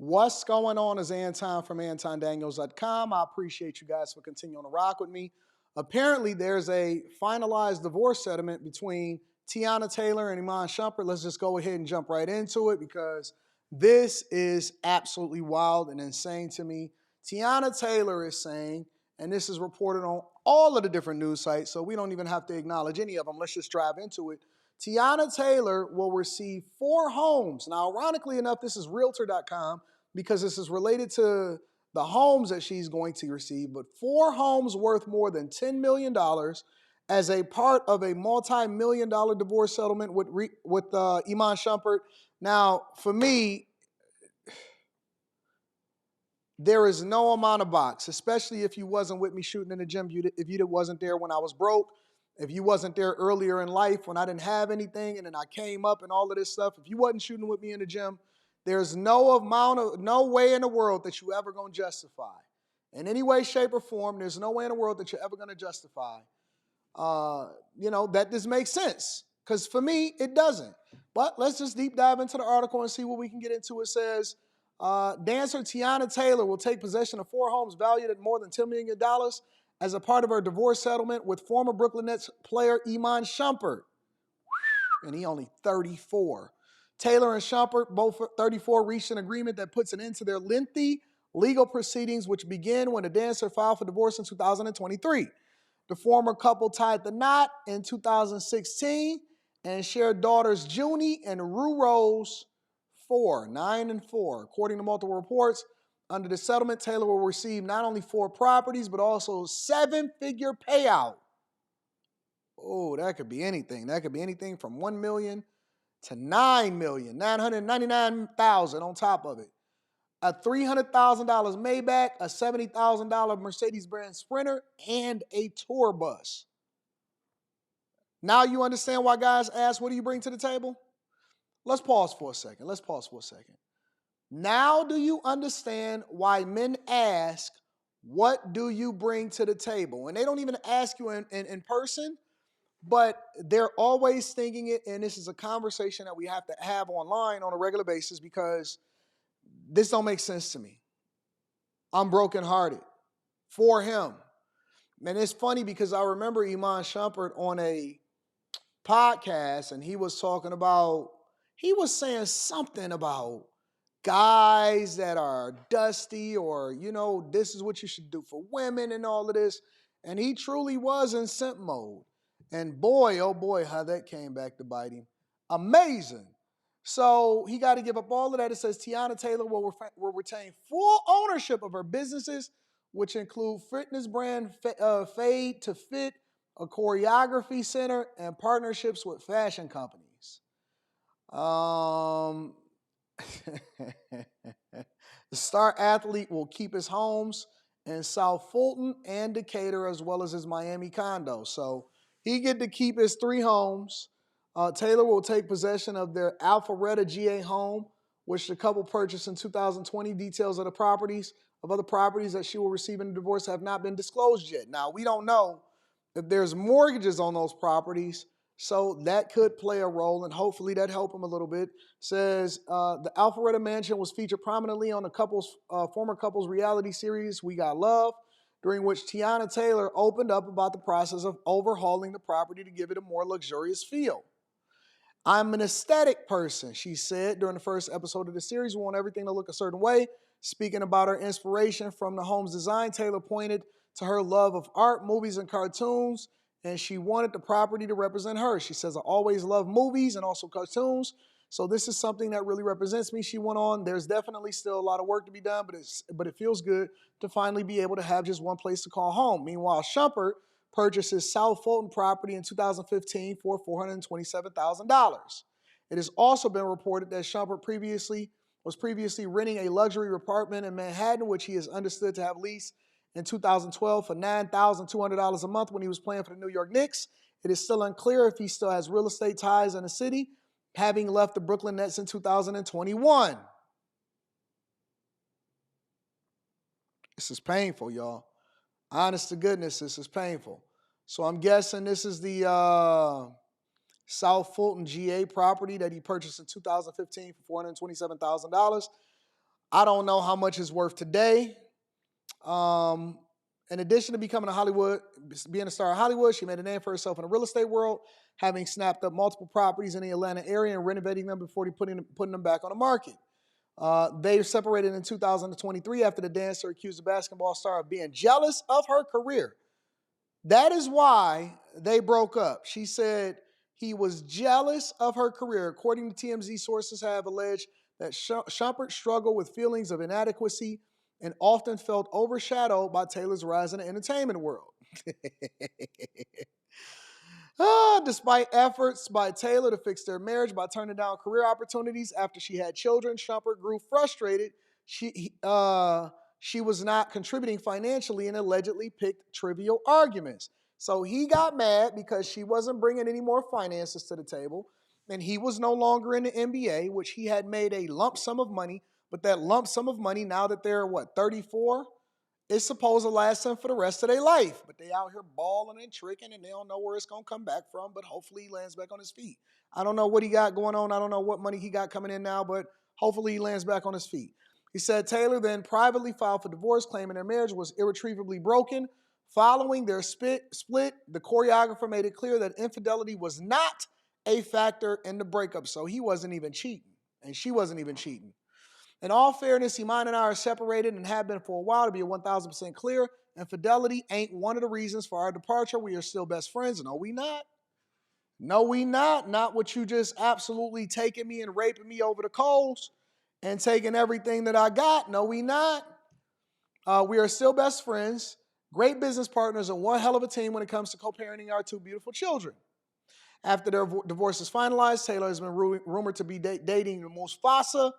What's going on is Anton from antondaniels.com. I appreciate you guys for continuing to rock with me. Apparently, there's a finalized divorce settlement between Teyana Taylor and Iman Shumpert. Let's just go ahead and jump right into it because this is absolutely wild and insane to me. Teyana Taylor is saying, and this is reported on all of the different news sites, so we don't even have to acknowledge any of them. Let's just dive into it. Teyana Taylor will receive 4 homes. Now, ironically enough, this is Realtor.com because this is related to the homes that she's going to receive, but 4 homes worth more than $10 million as a part of a multi-million-dollar divorce settlement with Iman Shumpert. Now, for me, there is no amount of box, especially if you wasn't with me shooting in the gym, if you wasn't there when I was broke, if you wasn't there earlier in life when I didn't have anything and then I came up and all of this stuff, if you wasn't shooting with me in the gym, there's no way in the world that you ever going to justify. In any way, shape, or form, there's no way in the world that you're ever going to justify, that this makes sense. Because for me, it doesn't. But let's just deep dive into the article and see what we can get into. It says, dancer Teyana Taylor will take possession of 4 homes valued at more than $10 million as a part of her divorce settlement with former Brooklyn Nets player Iman Shumpert. And he only 34. Taylor and Shumpert, both 34, reached an agreement that puts an end to their lengthy legal proceedings, which began when the dancer filed for divorce in 2023. The former couple tied the knot in 2016 and shared daughters Junie and Rue Rose 9 and 4. According to multiple reports, under the settlement, Taylor will receive not only 4 properties, but also 7-figure payout. Oh, that could be anything. That could be anything from $1 million to $9,999,000 on top of it. A $300,000 Maybach, a $70,000 Mercedes-Benz Sprinter, and a tour bus. Now you understand why guys ask, what do you bring to the table? Let's pause for a second. Now do you understand why men ask, what do you bring to the table? And they don't even ask you in person, but they're always thinking it, and this is a conversation that we have to have online on a regular basis because this don't make sense to me. I'm brokenhearted for him. And it's funny because I remember Iman Shumpert on a podcast, and he was saying something about guys that are dusty or, this is what you should do for women and all of this. And he truly was in simp mode. And boy, oh boy, how that came back to bite him. Amazing. So he got to give up all of that. It says Teyana Taylor will retain full ownership of her businesses, which include fitness brand Fade to Fit, a choreography center, and partnerships with fashion companies. The star athlete will keep his homes in South Fulton and Decatur, as well as his Miami condo. So he get to keep his 3 homes. Taylor will take possession of their Alpharetta GA home, which the couple purchased in 2020. Details of other properties that she will receive in the divorce have not been disclosed yet. Now, we don't know if there's mortgages on those properties, so that could play a role, and hopefully that help them a little bit. Says the Alpharetta mansion was featured prominently on the former couple's reality series, We Got Love, during which Teyana Taylor opened up about the process of overhauling the property to give it a more luxurious feel. I'm an aesthetic person, she said during the first episode of the series. We want everything to look a certain way. Speaking about her inspiration from the home's design, Taylor pointed to her love of art, movies, and cartoons, and she wanted the property to represent her. She says, I always love movies and also cartoons, so this is something that really represents me. She went on, there's definitely still a lot of work to be done, but it feels good to finally be able to have just one place to call home. Meanwhile, Shumpert purchased his South Fulton property in 2015 for $427,000. It has also been reported that Shumpert was previously renting a luxury apartment in Manhattan, which he is understood to have leased in 2012 for $9,200 a month when he was playing for the New York Knicks. It is still unclear if he still has real estate ties in the city, having left the Brooklyn Nets in 2021. This is painful, y'all. Honest to goodness, this is painful. So I'm guessing this is the South Fulton GA property that he purchased in 2015 for $427,000. I don't know how much it's worth today. In addition to being a star in Hollywood, she made a name for herself in the real estate world, having snapped up multiple properties in the Atlanta area and renovating them before putting them back on the market. They separated in 2023 after the dancer accused the basketball star of being jealous of her career. That is why they broke up. She said he was jealous of her career. According to TMZ, sources have alleged that Shumpert struggled with feelings of inadequacy and often felt overshadowed by Taylor's rise in the entertainment world. Despite efforts by Taylor to fix their marriage by turning down career opportunities after she had children, Shumpert grew frustrated. She was not contributing financially and allegedly picked trivial arguments. So he got mad because she wasn't bringing any more finances to the table, and he was no longer in the NBA, which he had made a lump sum of money. But that lump sum of money, now that they're 34, is supposed to last them for the rest of their life. But they out here balling and tricking, and they don't know where it's going to come back from. But hopefully he lands back on his feet. I don't know what he got going on. I don't know what money he got coming in now, but hopefully he lands back on his feet. He said Taylor then privately filed for divorce, claiming their marriage was irretrievably broken. Following their split, the choreographer made it clear that infidelity was not a factor in the breakup. So he wasn't even cheating, and she wasn't even cheating. In all fairness, Iman and I are separated and have been for a while. To be 1,000% clear, infidelity ain't one of the reasons for our departure. We are still best friends. No, we not. No, we not. Not what you just absolutely taking me and raping me over the coals and taking everything that I got. No, we not. We are still best friends, great business partners, and one hell of a team when it comes to co-parenting our two beautiful children. After their divorce is finalized, Taylor has been rumored to be dating Mufasa,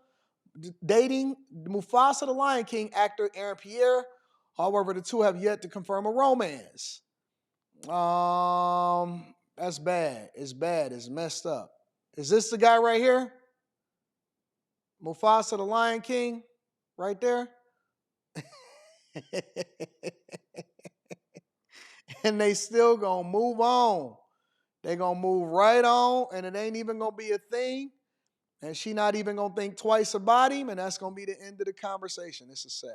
the Lion King actor Aaron Pierre. However, the two have yet to confirm a romance. That's bad. It's bad. It's messed up. Is this the guy right here? Mufasa the Lion King? Right there? And they still gonna move on. They gonna move right on, and it ain't even gonna be a thing. And she not even gonna think twice about him, and that's gonna be the end of the conversation. This is sad.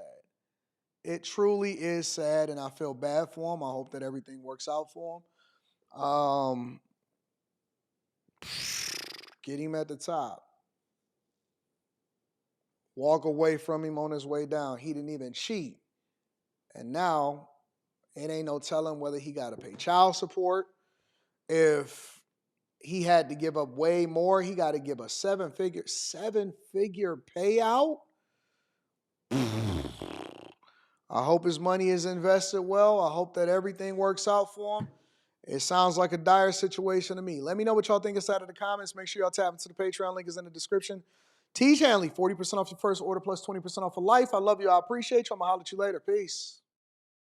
It truly is sad, and I feel bad for him. I hope that everything works out for him. Get him at the top. Walk away from him on his way down. He didn't even cheat. And now, it ain't no telling whether he got to pay child support. If he had to give up way more, he got to give a seven-figure payout. I hope his money is invested well. I hope that everything works out for him. It sounds like a dire situation to me. Let me know what y'all think inside of the comments. Make sure y'all tap into the Patreon. Link is in the description. T. Hanley, 40% off your first order plus 20% off for life. I love you. I appreciate you. I'm going to holler at you later. Peace.